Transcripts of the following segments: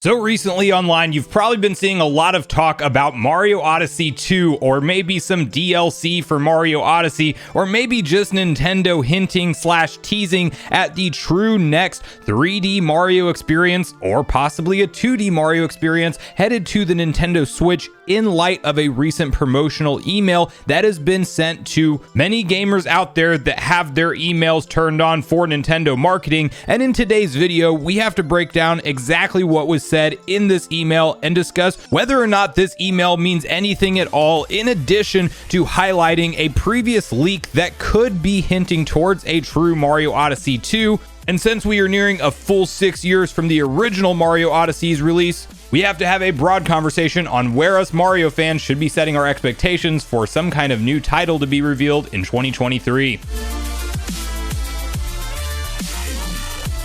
So recently online, you've probably been seeing a lot of talk about Mario Odyssey 2, or maybe some DLC for Mario Odyssey, or maybe just Nintendo hinting / teasing at the true next 3D Mario experience, or possibly a 2D Mario experience headed to the Nintendo Switch in light of a recent promotional email that has been sent to many gamers out there that have their emails turned on for Nintendo marketing. And in today's video, we have to break down exactly what was said in this email and discuss whether or not this email means anything at all, in addition to highlighting a previous leak that could be hinting towards a true Mario Odyssey 2. And since we are nearing a full 6 years from the original Mario Odyssey's release, we have to have a broad conversation on where us Mario fans should be setting our expectations for some kind of new title to be revealed in 2023.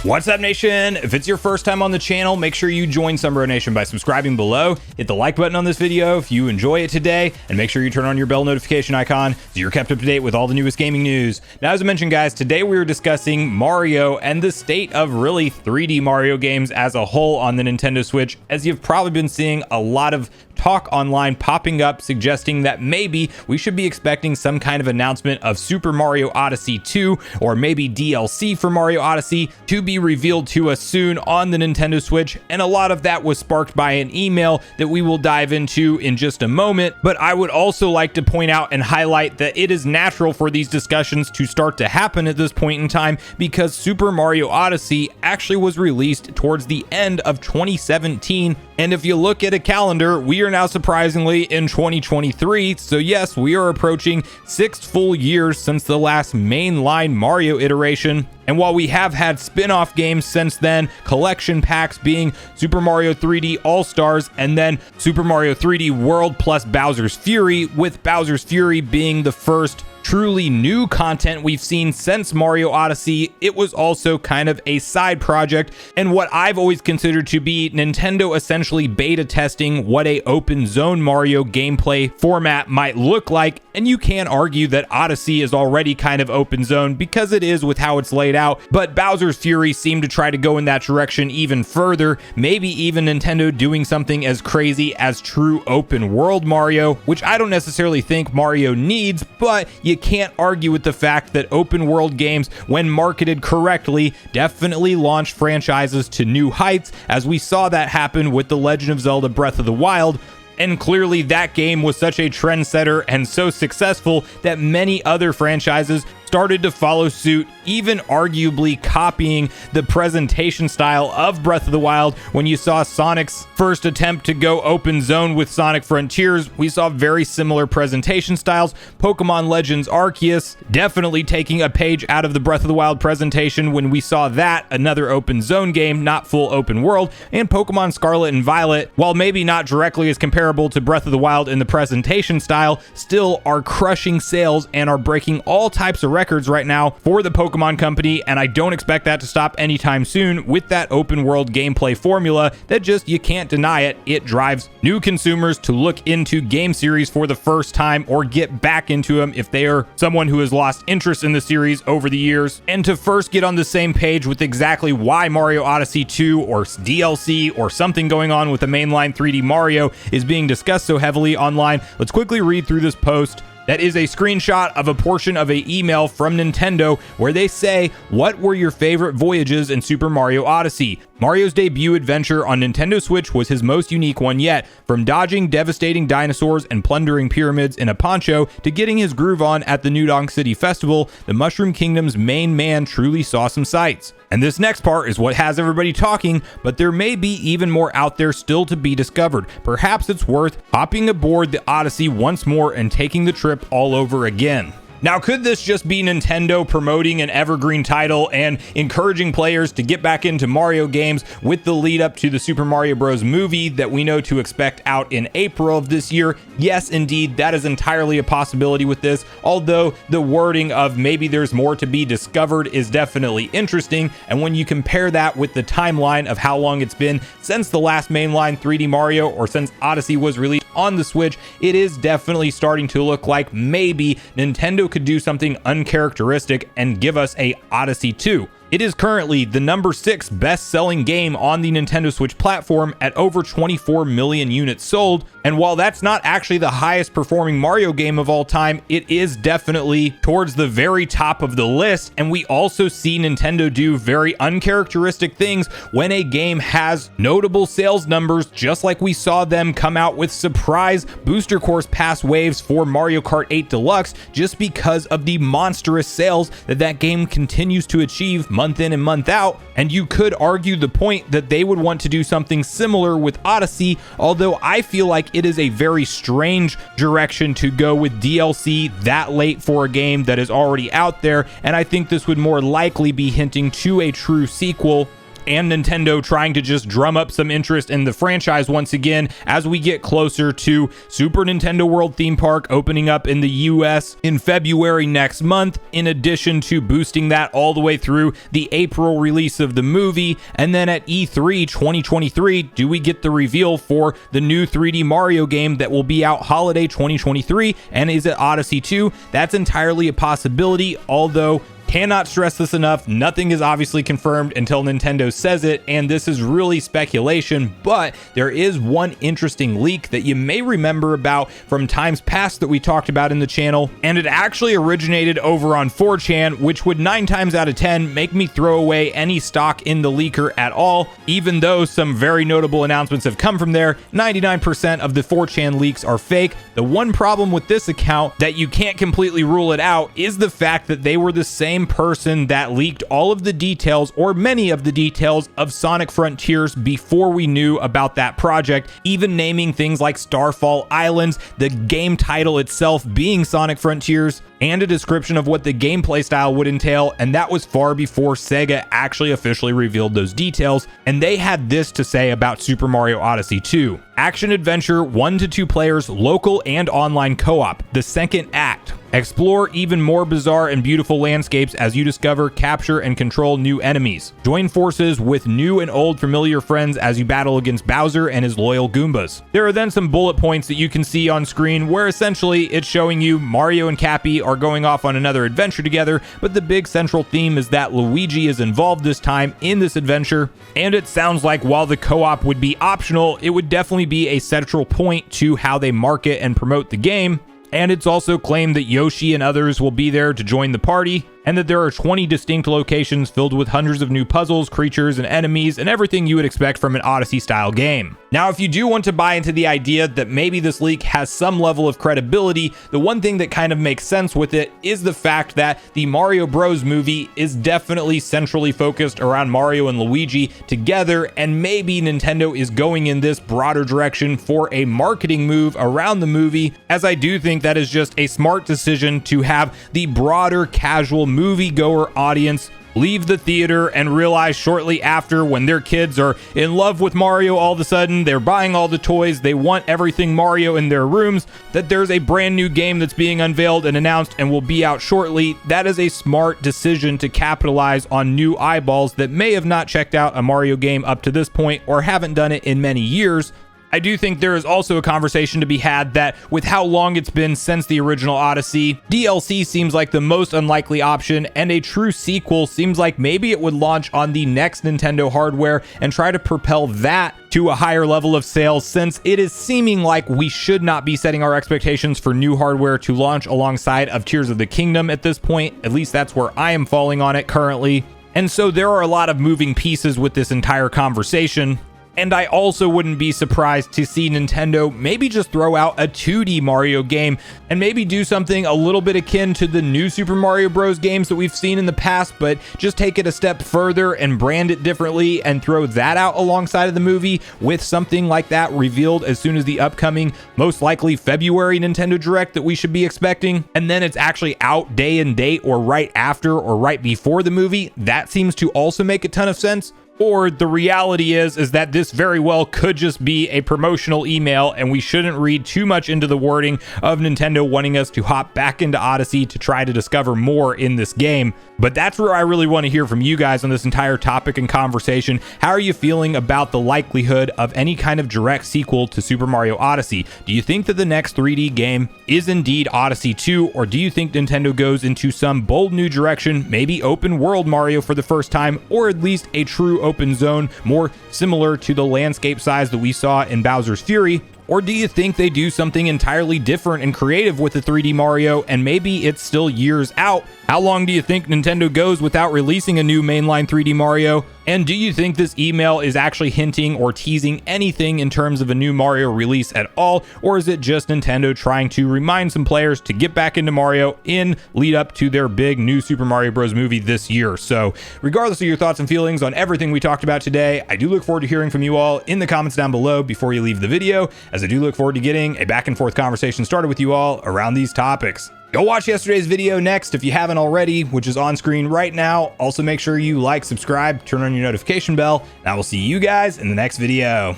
What's up, Nation? If it's your first time on the channel, make sure you join Sunbro Nation by subscribing below. Hit the like button on this video if you enjoy it today, and make sure you turn on your bell notification icon so you're kept up to date with all the newest gaming news. Now, as I mentioned, guys, today we are discussing Mario and the state of really 3D Mario games as a whole on the Nintendo Switch, as you've probably been seeing a lot of talk online popping up suggesting that maybe we should be expecting some kind of announcement of Super Mario Odyssey 2 or maybe DLC for Mario Odyssey to be revealed to us soon on the Nintendo Switch. And a lot of that was sparked by an email that we will dive into in just a moment. But I would also like to point out and highlight that it is natural for these discussions to start to happen at this point in time, because Super Mario Odyssey actually was released towards the end of 2017. And if you look at a calendar, we are now surprisingly in 2023. So yes, we are approaching 6 full years since the last mainline Mario iteration. And while we have had spin-off games since then, collection packs being Super Mario 3D All-Stars and then Super Mario 3D World plus Bowser's Fury, with Bowser's Fury being the first truly new content we've seen since Mario Odyssey, it was also kind of a side project and what I've always considered to be Nintendo essentially beta testing what a open zone Mario gameplay format might look like. And you can argue that Odyssey is already kind of open zone because it is with how it's laid out, but Bowser's Fury seemed to try to go in that direction even further, maybe even Nintendo doing something as crazy as true open world Mario, which I don't necessarily think Mario needs, but you can't argue with the fact that open world games, when marketed correctly, definitely launch franchises to new heights, as we saw that happen with The Legend of Zelda Breath of the Wild. And clearly that game was such a trendsetter and so successful that many other franchises started to follow suit, even arguably copying the presentation style of Breath of the Wild. When you saw Sonic's first attempt to go open zone with Sonic Frontiers, we saw very similar presentation styles. Pokemon Legends Arceus definitely taking a page out of the Breath of the Wild presentation when we saw that, another open zone game, not full open world. And Pokemon Scarlet and Violet, while maybe not directly as comparable to Breath of the Wild in the presentation style, still are crushing sales and are breaking all types of records right now for the Pokemon Company, and I don't expect that to stop anytime soon with that open world gameplay formula that just, you can't deny it, it drives new consumers to look into game series for the first time or get back into them if they are someone who has lost interest in the series over the years. And to first get on the same page with exactly why Mario Odyssey 2 or DLC or something going on with the mainline 3D Mario is being discussed so heavily online, let's quickly read through this post. That is a screenshot of a portion of an email from Nintendo where they say, what were your favorite voyages in Super Mario Odyssey? Mario's debut adventure on Nintendo Switch was his most unique one yet. From dodging devastating dinosaurs and plundering pyramids in a poncho to getting his groove on at the New Donk City Festival, the Mushroom Kingdom's main man truly saw some sights. And this next part is what has everybody talking, but there may be even more out there still to be discovered. Perhaps it's worth hopping aboard the Odyssey once more and taking the trip all over again. Now, could this just be Nintendo promoting an evergreen title and encouraging players to get back into Mario games with the lead up to the Super Mario Bros. Movie that we know to expect out in April of this year? Yes, indeed, that is entirely a possibility with this, although the wording of maybe there's more to be discovered is definitely interesting. And when you compare that with the timeline of how long it's been since the last mainline 3D Mario or since Odyssey was released on the Switch, it is definitely starting to look like maybe Nintendo could do something uncharacteristic and give us a Odyssey 2. It is currently the number 6 best-selling game on the Nintendo Switch platform at over 24 million units sold. And while that's not actually the highest performing Mario game of all time, it is definitely towards the very top of the list. And we also see Nintendo do very uncharacteristic things when a game has notable sales numbers, just like we saw them come out with surprise booster course pass waves for Mario Kart 8 Deluxe, just because of the monstrous sales that game continues to achieve month in and month out. And you could argue the point that they would want to do something similar with Odyssey, although I feel like it is a very strange direction to go with DLC that late for a game that is already out there, and I think this would more likely be hinting to a true sequel and Nintendo trying to just drum up some interest in the franchise once again as we get closer to Super Nintendo World Theme Park opening up in the US in February next month, in addition to boosting that all the way through the April release of the movie. And then at E3 2023, do we get the reveal for the new 3D Mario game that will be out holiday 2023? And is it Odyssey 2? That's entirely a possibility, although cannot stress this enough, nothing is obviously confirmed until Nintendo says it, and this is really speculation, but there is one interesting leak that you may remember about from times past that we talked about in the channel, and it actually originated over on 4chan, which would 9 times out of 10 make me throw away any stock in the leaker at all. Even though some very notable announcements have come from there, 99% of the 4chan leaks are fake. The one problem with this account that you can't completely rule it out is the fact that they were the same person that leaked all of the details, or many of the details, of Sonic Frontiers before we knew about that project, even naming things like Starfall Islands, the game title itself being Sonic Frontiers, and a description of what the gameplay style would entail, and that was far before Sega actually officially revealed those details. And they had this to say about Super Mario Odyssey 2. Action adventure, 1 to 2 players, local and online co-op. The second act. Explore even more bizarre and beautiful landscapes as you discover, capture, and control new enemies. Join forces with new and old familiar friends as you battle against Bowser and his loyal Goombas. There are then some bullet points that you can see on screen where essentially it's showing you Mario and Cappy are going off on another adventure together, but the big central theme is that Luigi is involved this time in this adventure, and it sounds like while the co-op would be optional, it would definitely be a central point to how they market and promote the game. And it's also claimed that Yoshi and others will be there to join the party, and that there are 20 distinct locations filled with hundreds of new puzzles, creatures, and enemies, and everything you would expect from an Odyssey-style game. Now, if you do want to buy into the idea that maybe this leak has some level of credibility, the one thing that kind of makes sense with it is the fact that the Mario Bros. Movie is definitely centrally focused around Mario and Luigi together, and maybe Nintendo is going in this broader direction for a marketing move around the movie, as I do think that is just a smart decision to have the broader casual moviegoer audience leave the theater and realize shortly after, when their kids are in love with Mario, all of a sudden they're buying all the toys, they want everything Mario in their rooms, that there's a brand new game that's being unveiled and announced and will be out shortly. That is a smart decision to capitalize on new eyeballs that may have not checked out a Mario game up to this point or haven't done it in many years. I do think there is also a conversation to be had that with how long it's been since the original Odyssey, DLC seems like the most unlikely option, and a true sequel seems like maybe it would launch on the next Nintendo hardware and try to propel that to a higher level of sales, since it is seeming like we should not be setting our expectations for new hardware to launch alongside of Tears of the Kingdom at this point. At least that's where I am falling on it currently. And so there are a lot of moving pieces with this entire conversation. And I also wouldn't be surprised to see Nintendo maybe just throw out a 2D Mario game and maybe do something a little bit akin to the new Super Mario Bros. Games that we've seen in the past, but just take it a step further and brand it differently and throw that out alongside of the movie, with something like that revealed as soon as the upcoming, most likely February Nintendo Direct that we should be expecting. And then it's actually out day and date, or right after or right before the movie. That seems to also make a ton of sense. Or the reality is that this very well could just be a promotional email, and we shouldn't read too much into the wording of Nintendo wanting us to hop back into Odyssey to try to discover more in this game. But that's where I really want to hear from you guys on this entire topic and conversation. How are you feeling about the likelihood of any kind of direct sequel to Super Mario Odyssey? Do you think that the next 3D game is indeed Odyssey 2, or do you think Nintendo goes into some bold new direction, maybe open world Mario for the first time, or at least a true open zone, more similar to the landscape size that we saw in Bowser's Fury? Or do you think they do something entirely different and creative with the 3D Mario, and maybe it's still years out? How long do you think Nintendo goes without releasing a new mainline 3D Mario? And do you think this email is actually hinting or teasing anything in terms of a new Mario release at all? Or is it just Nintendo trying to remind some players to get back into Mario in lead up to their big new Super Mario Bros. Movie this year? So regardless of your thoughts and feelings on everything we talked about today, I do look forward to hearing from you all in the comments down below before you leave the video, as I do look forward to getting a back and forth conversation started with you all around these topics. Go watch yesterday's video next if you haven't already, which is on screen right now. Also make sure you like, subscribe, turn on your notification bell, and I will see you guys in the next video.